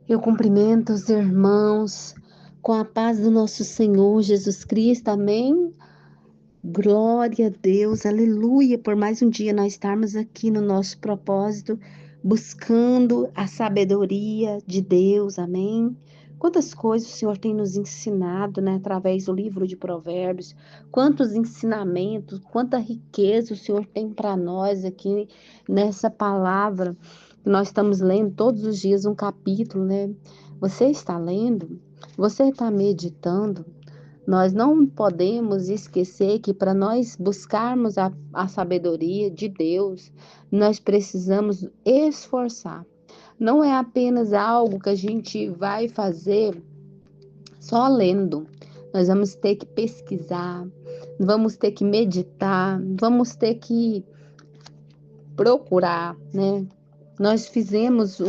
Eu cumprimento os irmãos com a paz do nosso Senhor Jesus Cristo, amém? Glória a Deus, aleluia, por mais um dia nós estarmos aqui no nosso propósito, buscando a sabedoria de Deus, amém? Quantas coisas o Senhor tem nos ensinado, né, através do livro de Provérbios, quantos ensinamentos, quanta riqueza o Senhor tem para nós aqui nessa palavra. Nós estamos lendo todos os dias um capítulo, né? Você está lendo? Você está meditando? Nós não podemos esquecer que para nós buscarmos a sabedoria de Deus, nós precisamos esforçar. Não é apenas algo que a gente vai fazer só lendo. Nós vamos ter que pesquisar, vamos ter que meditar, vamos ter que procurar, né? Nós fizemos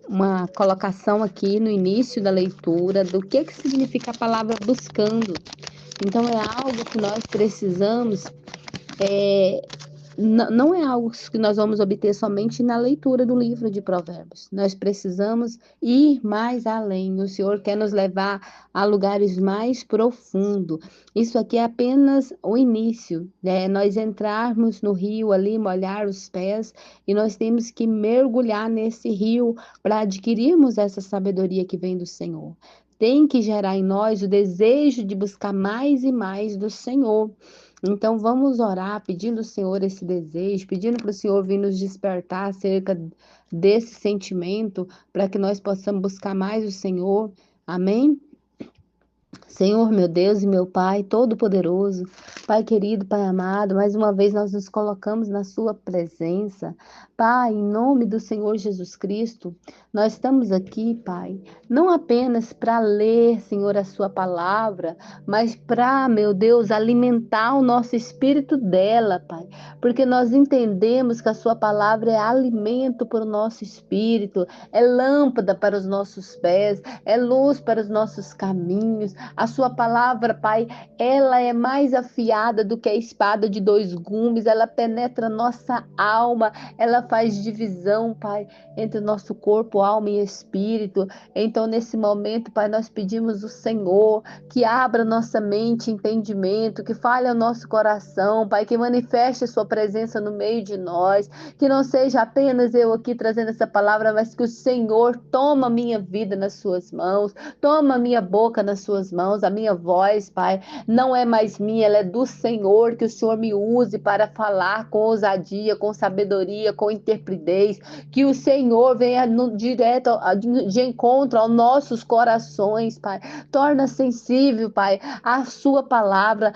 uma colocação aqui no início da leitura do que significa a palavra buscando. Então é algo que nós precisamos, é, não é algo que nós vamos obter somente na leitura do livro de Provérbios. Nós precisamos ir mais além. O Senhor quer nos levar a lugares mais profundos. Isso aqui é apenas o início, né? Nós entrarmos no rio ali, molhar os pés, e nós temos que mergulhar nesse rio para adquirirmos essa sabedoria que vem do Senhor. Tem que gerar em nós o desejo de buscar mais e mais do Senhor. Então vamos orar pedindo ao Senhor esse desejo, pedindo para o Senhor vir nos despertar acerca desse sentimento, para que nós possamos buscar mais o Senhor. Amém? Senhor, meu Deus e meu Pai Todo-Poderoso, Pai querido, Pai amado, mais uma vez nós nos colocamos na Sua presença. Pai, em nome do Senhor Jesus Cristo, nós estamos aqui, Pai, não apenas para ler, Senhor, a Sua palavra, mas para, meu Deus, alimentar o nosso espírito dela, Pai, porque nós entendemos que a Sua palavra é alimento para o nosso espírito, é lâmpada para os nossos pés, é luz para os nossos caminhos. A sua palavra, Pai, ela é mais afiada do que a espada de dois gumes, ela penetra nossa alma, ela faz divisão, Pai, entre o nosso corpo, alma e espírito. Então, nesse momento, Pai, nós pedimos o Senhor que abra nossa mente, entendimento, que fale ao nosso coração, Pai, que manifeste a sua presença no meio de nós, que não seja apenas eu aqui trazendo essa palavra, mas que o Senhor toma a minha vida nas suas mãos, toma a minha boca nas suas mãos, a minha voz, Pai, não é mais minha, ela é do Senhor, que o Senhor me use para falar com ousadia, com sabedoria, com intrepidez, que o Senhor venha direto de encontro aos nossos corações, Pai, torna sensível, Pai, a sua palavra,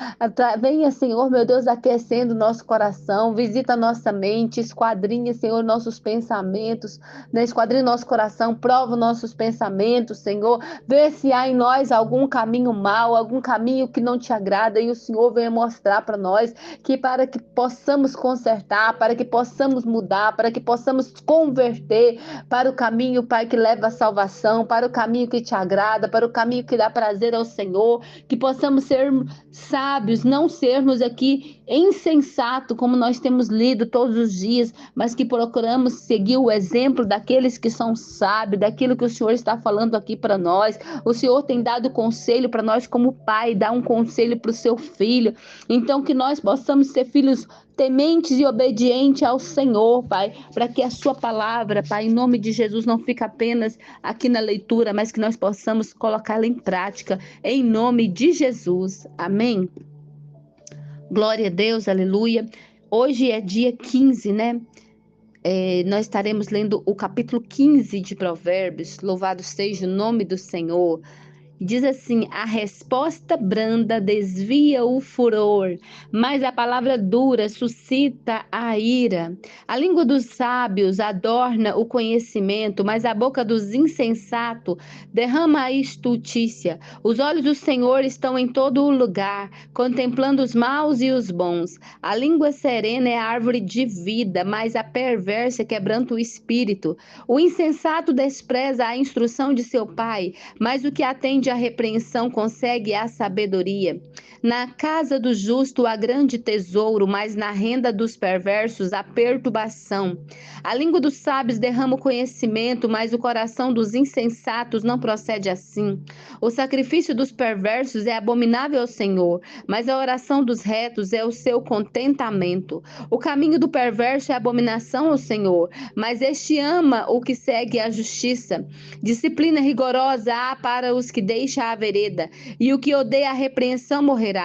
venha, Senhor, meu Deus, aquecendo o nosso coração, visita a nossa mente, esquadrinha, Senhor, nossos pensamentos, né? Esquadrinha nosso coração, prova nossos pensamentos, Senhor, vê se há em nós algum caminho mau, algum caminho que não te agrada, e o Senhor venha mostrar para nós que para que possamos consertar, para que possamos mudar, para que possamos converter para o caminho, Pai, que leva à salvação, para o caminho que te agrada, para o caminho que dá prazer ao Senhor, que possamos ser sábios, não sermos aqui insensato, como nós temos lido todos os dias, mas que procuramos seguir o exemplo daqueles que são sábios, daquilo que o Senhor está falando aqui para nós. O Senhor tem dado conselho para nós como pai, dá um conselho para o seu filho. Então que nós possamos ser filhos tementes e obedientes ao Senhor, Pai, para que a sua palavra, Pai, em nome de Jesus, não fique apenas aqui na leitura, mas que nós possamos colocá-la em prática, em nome de Jesus. Amém? Glória a Deus, aleluia. Hoje é dia 15, né? Nós estaremos lendo o capítulo 15 de Provérbios. Louvado seja o nome do Senhor. Diz assim: a resposta branda desvia o furor, mas a palavra dura suscita a ira. A língua dos sábios adorna o conhecimento, mas a boca dos insensatos derrama a estultícia. Os olhos do Senhor estão em todo o lugar, contemplando os maus e os bons. A língua serena é a árvore de vida, mas a perversa quebranta o espírito. O insensato despreza a instrução de seu pai, mas o que atende onde a repreensão consegue a sabedoria. Na casa do justo há grande tesouro, mas na renda dos perversos há perturbação. A língua dos sábios derrama o conhecimento, mas o coração dos insensatos não procede assim. O sacrifício dos perversos é abominável ao Senhor, mas a oração dos retos é o seu contentamento. O caminho do perverso é abominação ao Senhor, mas este ama o que segue a justiça. Disciplina rigorosa há para os que deixam a vereda, e o que odeia a repreensão morrerá.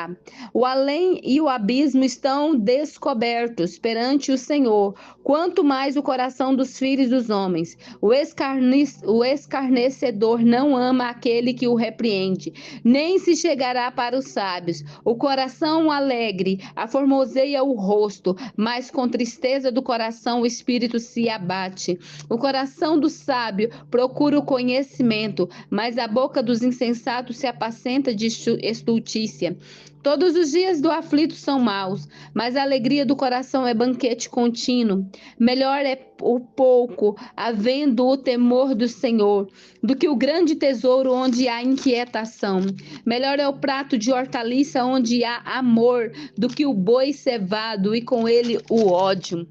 O além e o abismo estão descobertos perante o Senhor, quanto mais o coração dos filhos dos homens. O escarnecedor não ama aquele que o repreende, nem se chegará para os sábios. O coração alegre aformoseia o rosto, mas com tristeza do coração o espírito se abate. O coração do sábio procura o conhecimento, mas a boca dos insensatos se apacenta de estultícia. Todos os dias do aflito são maus, mas a alegria do coração é banquete contínuo. Melhor é o pouco, havendo o temor do Senhor, do que o grande tesouro onde há inquietação. Melhor é o prato de hortaliça onde há amor, do que o boi cevado e com ele o ódio.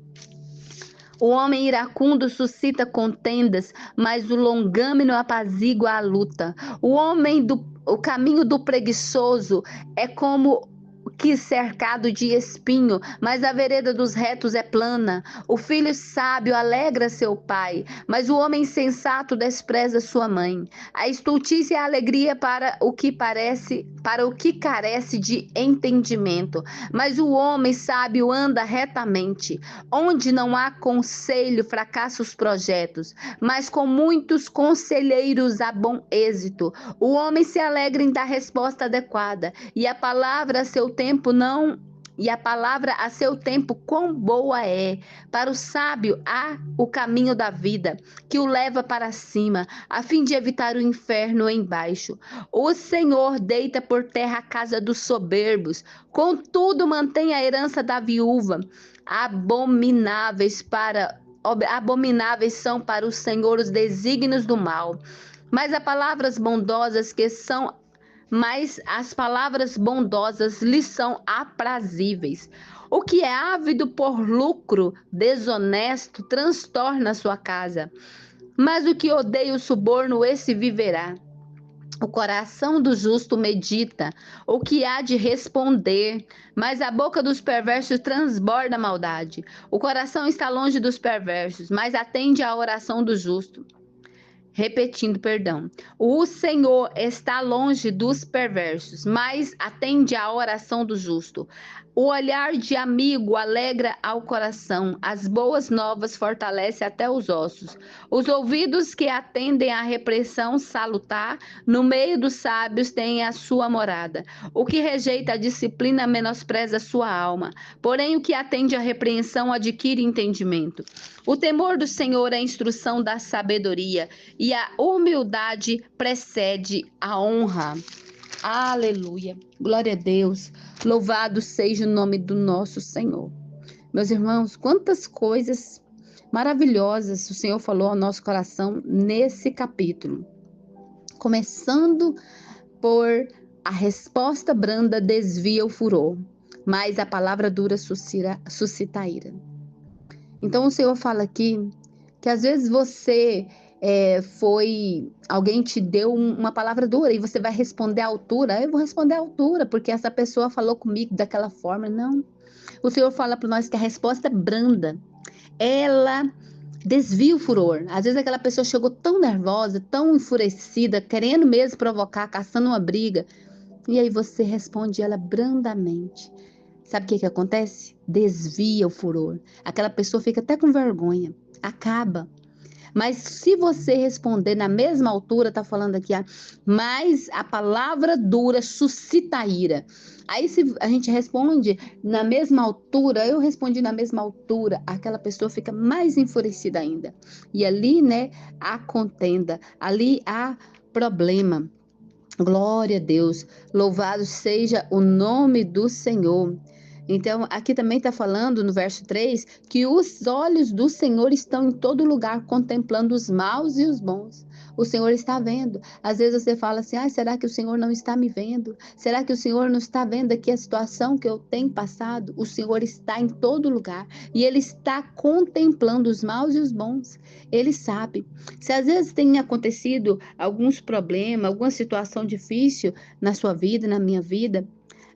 O homem iracundo suscita contendas, mas o longâmino apazigua a luta. O caminho do preguiçoso é como que cercado de espinho, mas a vereda dos retos é plana. O filho sábio alegra seu pai, mas o homem sensato despreza sua mãe. A estultícia é a alegria para o que carece de entendimento, mas o homem sábio anda retamente. Onde não há conselho, fracassa os projetos, mas com muitos conselheiros há bom êxito. O homem se alegra em dar resposta adequada, e a palavra a seu tempo quão boa é. Para o sábio há o caminho da vida, que o leva para cima, a fim de evitar o inferno embaixo. O Senhor deita por terra a casa dos soberbos, contudo mantém a herança da viúva. Abomináveis são para o Senhor os desígnios do mal, mas as palavras bondosas lhe são aprazíveis. O que é ávido por lucro desonesto transtorna sua casa, mas o que odeia o suborno, esse viverá. O coração do justo medita o que há de responder, mas a boca dos perversos transborda maldade. O coração está longe dos perversos, mas atende à oração do justo. Repetindo, perdão. O Senhor está longe dos perversos, mas atende à oração do justo. O olhar de amigo alegra ao coração, as boas novas fortalece até os ossos. Os ouvidos que atendem à repreensão salutar, no meio dos sábios tem a sua morada. O que rejeita a disciplina menospreza sua alma, porém o que atende à repreensão adquire entendimento. O temor do Senhor é a instrução da sabedoria, e a humildade precede a honra. Aleluia. Glória a Deus. Louvado seja o nome do nosso Senhor. Meus irmãos, quantas coisas maravilhosas o Senhor falou ao nosso coração nesse capítulo. Começando por a resposta branda desvia o furor, mas a palavra dura suscita ira. Então o Senhor fala aqui que às vezes você alguém te deu uma palavra dura e você vai responder à altura. Eu vou responder à altura porque essa pessoa falou comigo daquela forma. Não. O Senhor fala para nós que a resposta é branda. Ela desvia o furor. Às vezes aquela pessoa chegou tão nervosa, tão enfurecida, querendo mesmo provocar, caçando uma briga. E aí você responde ela brandamente. Sabe o que acontece? Desvia o furor. Aquela pessoa fica até com vergonha. Acaba. Mas se você responder na mesma altura, tá falando aqui, mas a palavra dura suscita ira. Aí se a gente responde na mesma altura, eu respondi na mesma altura, aquela pessoa fica mais enfurecida ainda. E ali, né, há contenda, ali há problema. Glória a Deus, louvado seja o nome do Senhor. Então, aqui também está falando no verso 3 que os olhos do Senhor estão em todo lugar, contemplando os maus e os bons. O Senhor está vendo. Às vezes você fala assim: ah, será que o Senhor não está me vendo? Será que o Senhor não está vendo aqui a situação que eu tenho passado? O Senhor está em todo lugar e Ele está contemplando os maus e os bons. Ele sabe. Se às vezes tem acontecido alguns problemas, alguma situação difícil na sua vida, na minha vida,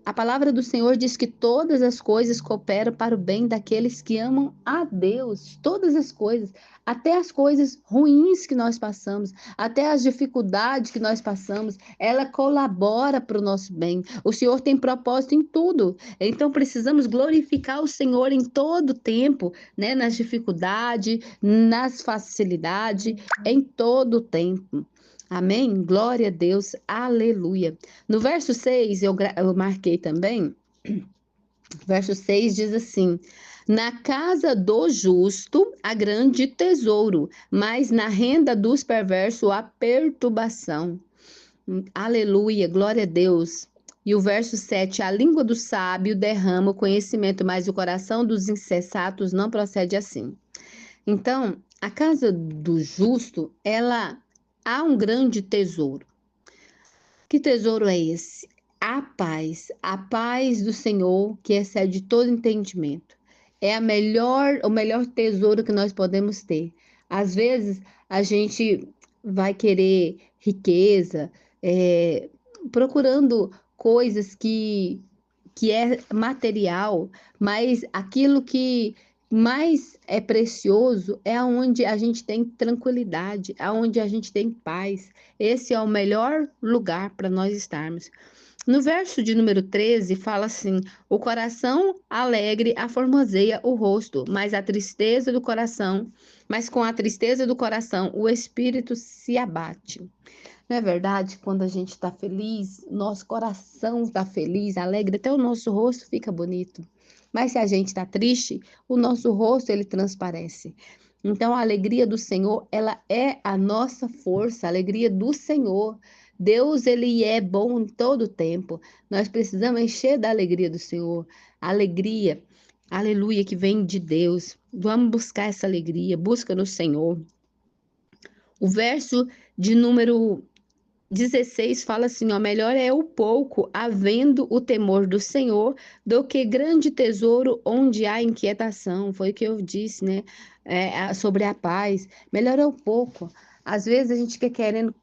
a palavra do Senhor diz que todas as coisas cooperam para o bem daqueles que amam a Deus. Todas as coisas, até as coisas ruins que nós passamos, até as dificuldades que nós passamos, ela colabora para o nosso bem. O Senhor tem propósito em tudo. Então precisamos glorificar o Senhor em todo o tempo, né? Nas dificuldades, nas facilidades, em todo o tempo. Amém? Glória a Deus, aleluia. No verso 6, eu marquei também, verso 6 diz assim: na casa do justo há grande tesouro, mas na renda dos perversos há perturbação. Aleluia, glória a Deus. E o verso 7, a língua do sábio derrama o conhecimento, mas o coração dos insensatos não procede assim. Então, a casa do justo, ela há um grande tesouro. Que tesouro é esse? A paz do Senhor que excede todo entendimento. É o melhor tesouro que nós podemos ter. Às vezes a gente vai querer riqueza, procurando coisas que é material, mas aquilo que mais é precioso é onde a gente tem tranquilidade, aonde a gente tem paz. Esse é o melhor lugar para nós estarmos. No verso de número 13, fala assim: o coração alegre aformoseia o rosto, mas com a tristeza do coração, o espírito se abate. Não é verdade? Quando a gente está feliz, nosso coração está feliz, alegre, até o nosso rosto fica bonito. Mas se a gente está triste, o nosso rosto ele transparece. Então a alegria do Senhor, ela é a nossa força, a alegria do Senhor. Deus, ele é bom em todo o tempo. Nós precisamos encher da alegria do Senhor. Alegria, aleluia, que vem de Deus. Vamos buscar essa alegria, busca no Senhor. O verso de número 16 fala assim, ó, melhor é o pouco, havendo o temor do Senhor, do que grande tesouro onde há inquietação. Foi o que eu disse, né? Sobre a paz. Melhor é o pouco. Às vezes a gente quer querendo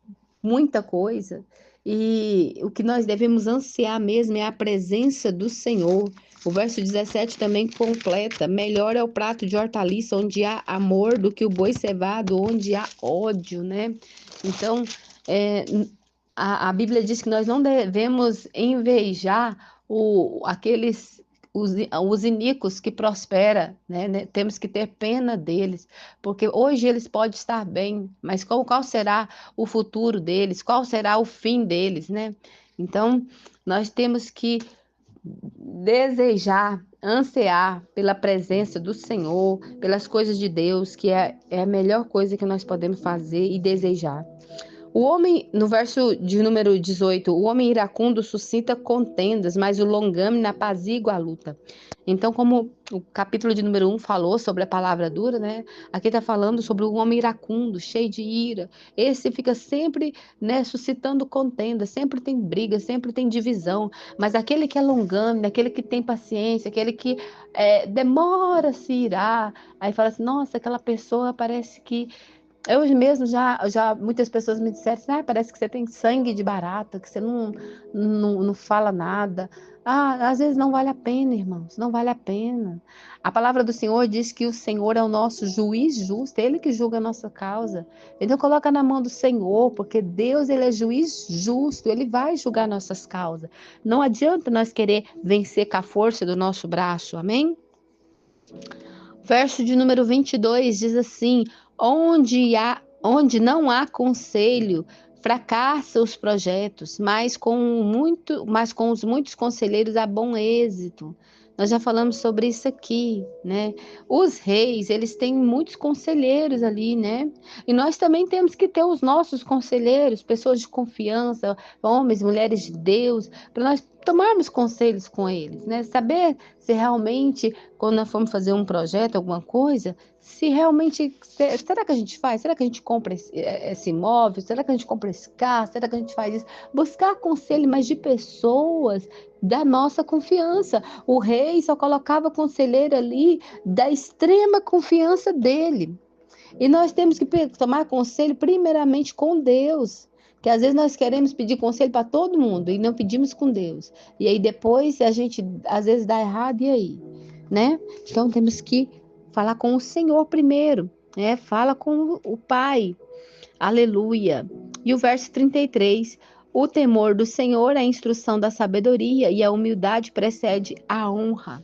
muita coisa e o que nós devemos ansiar mesmo é a presença do Senhor. O verso 17 também completa: melhor é o prato de hortaliça onde há amor do que o boi cevado onde há ódio, né? Então, é, a Bíblia diz que nós não devemos invejar os iníquos que prosperam, né? Temos que ter pena deles, porque hoje eles podem estar bem, mas qual será o futuro deles? Qual será o fim deles, né? Então, nós temos que desejar, ansiar pela presença do Senhor, pelas coisas de Deus, que é a melhor coisa que nós podemos fazer e desejar. O homem, no verso de número 18, o homem iracundo suscita contendas, mas o longâmino apazigua a luta. Então, como o capítulo de número 1 falou sobre a palavra dura, né? Aqui está falando sobre o homem iracundo, cheio de ira. Esse fica sempre, né, suscitando contenda, sempre tem briga, sempre tem divisão. Mas aquele que é longâmino, aquele que tem paciência, aquele que demora a se irar, aí fala assim, nossa, aquela pessoa parece que eu mesmo já muitas pessoas me disseram assim, parece que você tem sangue de barata, que você não fala nada. Às vezes não vale a pena, irmãos, não vale a pena. A palavra do Senhor diz que o Senhor é o nosso juiz justo, Ele que julga a nossa causa. Então coloca na mão do Senhor, porque Deus, Ele é juiz justo, Ele vai julgar nossas causas. Não adianta nós querer vencer com a força do nosso braço, amém? Verso de número 22 diz assim: onde não há conselho, fracassa os projetos, mas com os muitos conselheiros há bom êxito. Nós já falamos sobre isso aqui, né? Os reis, eles têm muitos conselheiros ali, né? E nós também temos que ter os nossos conselheiros, pessoas de confiança, homens, mulheres de Deus, para nós tomarmos conselhos com eles, né? Saber se realmente, quando nós formos fazer um projeto, alguma coisa, se realmente, será que a gente faz? Será que a gente compra esse imóvel? Será que a gente compra esse carro? Será que a gente faz isso? Buscar conselho, mas de pessoas da nossa confiança. O rei só colocava conselheiro ali da extrema confiança dele. E nós temos que tomar conselho primeiramente com Deus. Que às vezes nós queremos pedir conselho para todo mundo e não pedimos com Deus. E aí depois a gente às vezes dá errado, e aí? Né? Então temos que falar com o Senhor primeiro, né? Fala com o Pai. Aleluia. E o verso 33: o temor do Senhor é a instrução da sabedoria, e a humildade precede a honra.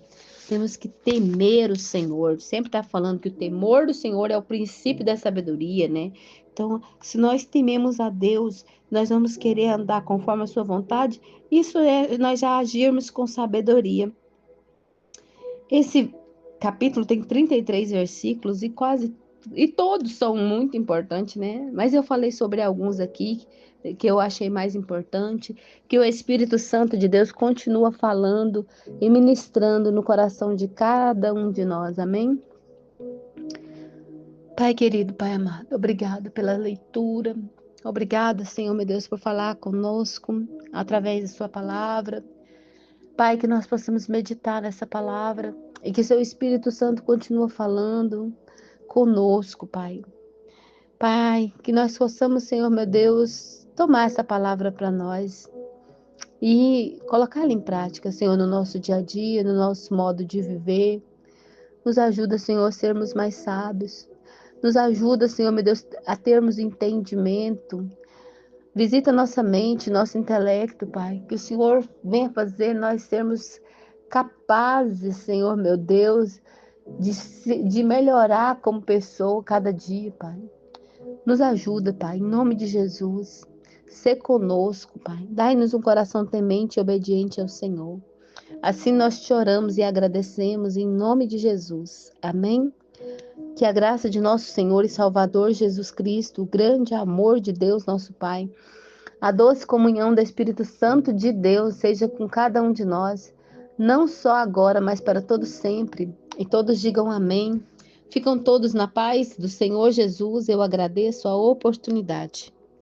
Temos que temer o Senhor. Sempre está falando que o temor do Senhor é o princípio da sabedoria, né? Então, se nós tememos a Deus, nós vamos querer andar conforme a sua vontade. Isso é nós já agirmos com sabedoria. Esse capítulo tem 33 versículos e todos são muito importantes, né? Mas eu falei sobre alguns aqui que eu achei mais importante, que o Espírito Santo de Deus continua falando e ministrando no coração de cada um de nós. Amém? Pai querido, Pai amado, obrigado pela leitura. Obrigada, Senhor, meu Deus, por falar conosco através da sua palavra. Pai, que nós possamos meditar nessa palavra e que seu Espírito Santo continue falando conosco, Pai. Pai, que nós possamos, Senhor, meu Deus, tomar essa palavra para nós e colocá-la em prática, Senhor, no nosso dia a dia, no nosso modo de viver. Nos ajuda, Senhor, a sermos mais sábios. Nos ajuda, Senhor, meu Deus, a termos entendimento. Visita nossa mente, nosso intelecto, Pai. Que o Senhor venha fazer nós sermos capazes, Senhor, meu Deus, de melhorar como pessoa cada dia, Pai. Nos ajuda, Pai, em nome de Jesus. Sê conosco, Pai. Dai-nos um coração temente e obediente ao Senhor. Assim nós te oramos e agradecemos em nome de Jesus. Amém? Que a graça de nosso Senhor e Salvador Jesus Cristo, o grande amor de Deus, nosso Pai, a doce comunhão do Espírito Santo de Deus seja com cada um de nós, não só agora, mas para todo sempre. E todos digam amém. Ficam todos na paz do Senhor Jesus. Eu agradeço a oportunidade.